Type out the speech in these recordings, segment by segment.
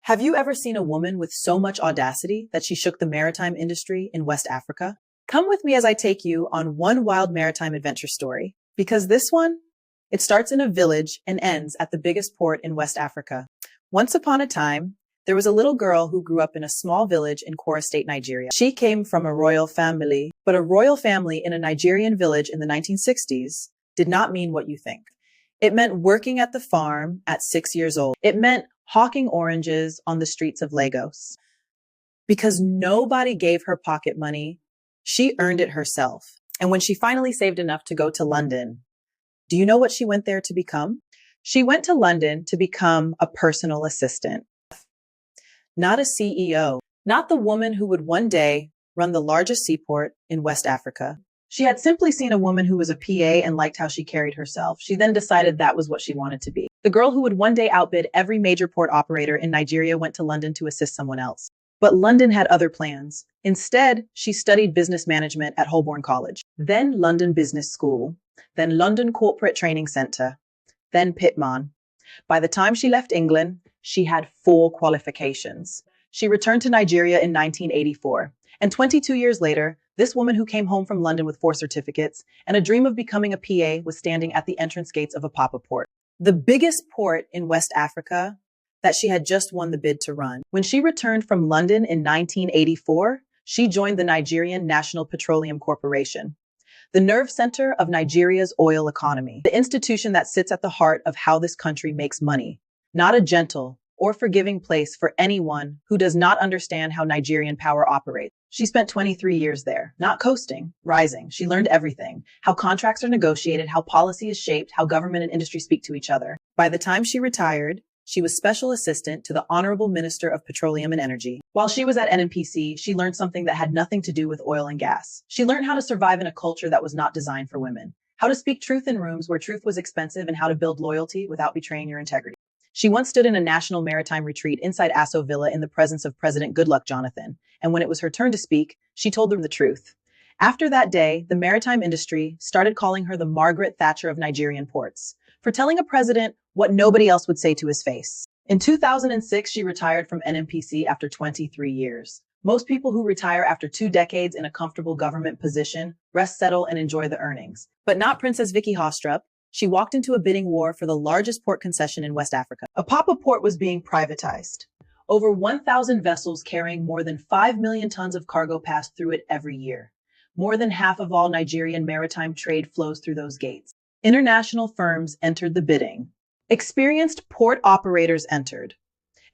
Have you ever seen a woman with so much audacity that she shook the maritime industry in West Africa? Come with me as I take you on one wild maritime adventure story, because this one, it starts in a village and ends at the biggest port in West Africa. Once upon a time, there was a little girl who grew up in a small village in Kwara State, Nigeria. She came from a royal family, but a royal family in a Nigerian village in the 1960s did not mean what you think. It meant working at the farm at 6 years old. It meant hawking oranges on the streets of Lagos. Because nobody gave her pocket money, she earned it herself. And when she finally saved enough to go to London, do you know what she went there to become? She went to London to become a personal assistant. Not a CEO, not the woman who would one day run the largest seaport in West Africa. She had simply seen a woman who was a PA and liked how she carried herself. She then decided that was what she wanted to be. The girl who would one day outbid every major port operator in Nigeria went to London to assist someone else. But London had other plans. Instead, she studied business management at Holborn College, then London Business School, then London Corporate Training Centre, then Pitman. By the time she left England, she had 4 qualifications. She returned to Nigeria in 1984. And 22 years later, this woman who came home from London with 4 certificates and a dream of becoming a PA was standing at the entrance gates of Apapa Port, the biggest port in West Africa that she had just won the bid to run. When she returned from London in 1984, she joined the Nigerian National Petroleum Corporation, the nerve center of Nigeria's oil economy, the institution that sits at the heart of how this country makes money, not a gentle or forgiving place for anyone who does not understand how Nigerian power operates. She spent 23 years there, not coasting, rising. She learned everything: how contracts are negotiated, how policy is shaped, how government and industry speak to each other. By the time she retired, she was special assistant to the Honorable Minister of Petroleum and Energy. While she was at NNPC, she learned something that had nothing to do with oil and gas. She learned how to survive in a culture that was not designed for women, how to speak truth in rooms where truth was expensive, and how to build loyalty without betraying your integrity. She once stood in a national maritime retreat inside Aso Villa in the presence of President Goodluck Jonathan, and when it was her turn to speak, she told them the truth. After that day, the maritime industry started calling her the Margaret Thatcher of Nigerian ports, for telling a president what nobody else would say to his face. In 2006, she retired from NNPC after 23 years. Most people who retire after 2 decades in a comfortable government position rest, settle, and enjoy the earnings. But not Princess Vicky Haastrup. She walked into a bidding war for the largest port concession in West Africa. Apapa Port was being privatized. Over 1,000 vessels carrying more than 5 million tons of cargo pass through it every year. More than half of all Nigerian maritime trade flows through those gates. International firms entered the bidding. Experienced port operators entered.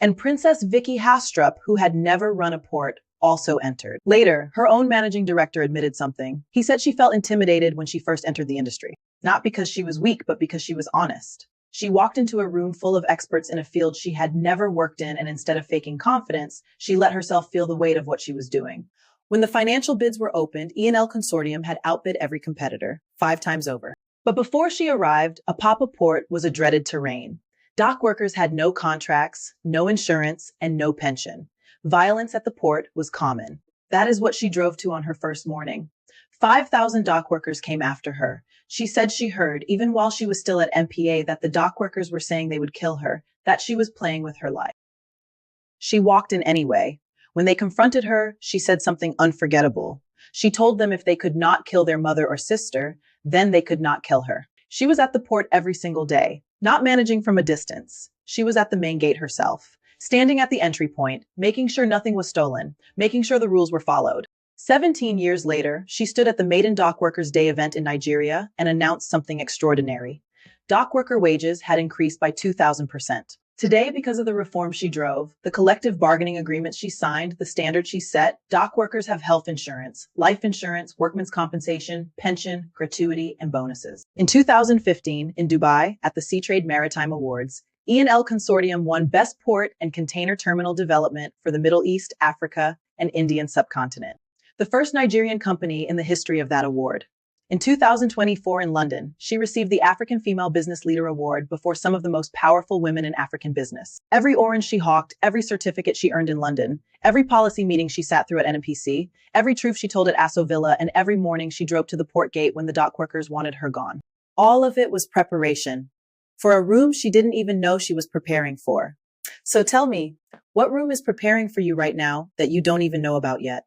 And Princess Vicky Haastrup, who had never run a port, also entered. Later, her own managing director admitted something. He said she felt intimidated when she first entered the industry. Not because she was weak, but because she was honest. She walked into a room full of experts in a field she had never worked in, and instead of faking confidence, she let herself feel the weight of what she was doing. When the financial bids were opened, E&L Consortium had outbid every competitor 5 times over. But before she arrived, Apapa Port was a dreaded terrain. Dock workers had no contracts, no insurance, and no pension. Violence at the port was common. That is what she drove to on her first morning. 5,000 dock workers came after her. She said she heard, even while she was still at MPA, that the dock workers were saying they would kill her, that she was playing with her life. She walked in anyway. When they confronted her, she said something unforgettable. She told them if they could not kill their mother or sister, then they could not kill her. She was at the port every single day, not managing from a distance. She was at the main gate herself, standing at the entry point, making sure nothing was stolen, making sure the rules were followed. 17 years later, she stood at the Maiden Dock Workers Day event in Nigeria and announced something extraordinary. Dock worker wages had increased by 2,000%. Today, because of the reforms she drove, the collective bargaining agreements she signed, the standards she set, dock workers have health insurance, life insurance, workman's compensation, pension, gratuity, and bonuses. In 2015, in Dubai, at the Seatrade Maritime Awards, E&L Consortium won Best Port and Container Terminal Development for the Middle East, Africa, and Indian subcontinent, the first Nigerian company in the history of that award. In 2024 in London, she received the African Female Business Leader Award before some of the most powerful women in African business. Every orange she hawked, every certificate she earned in London, every policy meeting she sat through at NNPC, every truth she told at Aso Villa, and every morning she drove to the port gate when the dock workers wanted her gone. All of it was preparation for a room she didn't even know she was preparing for. So tell me, what room is preparing for you right now that you don't even know about yet?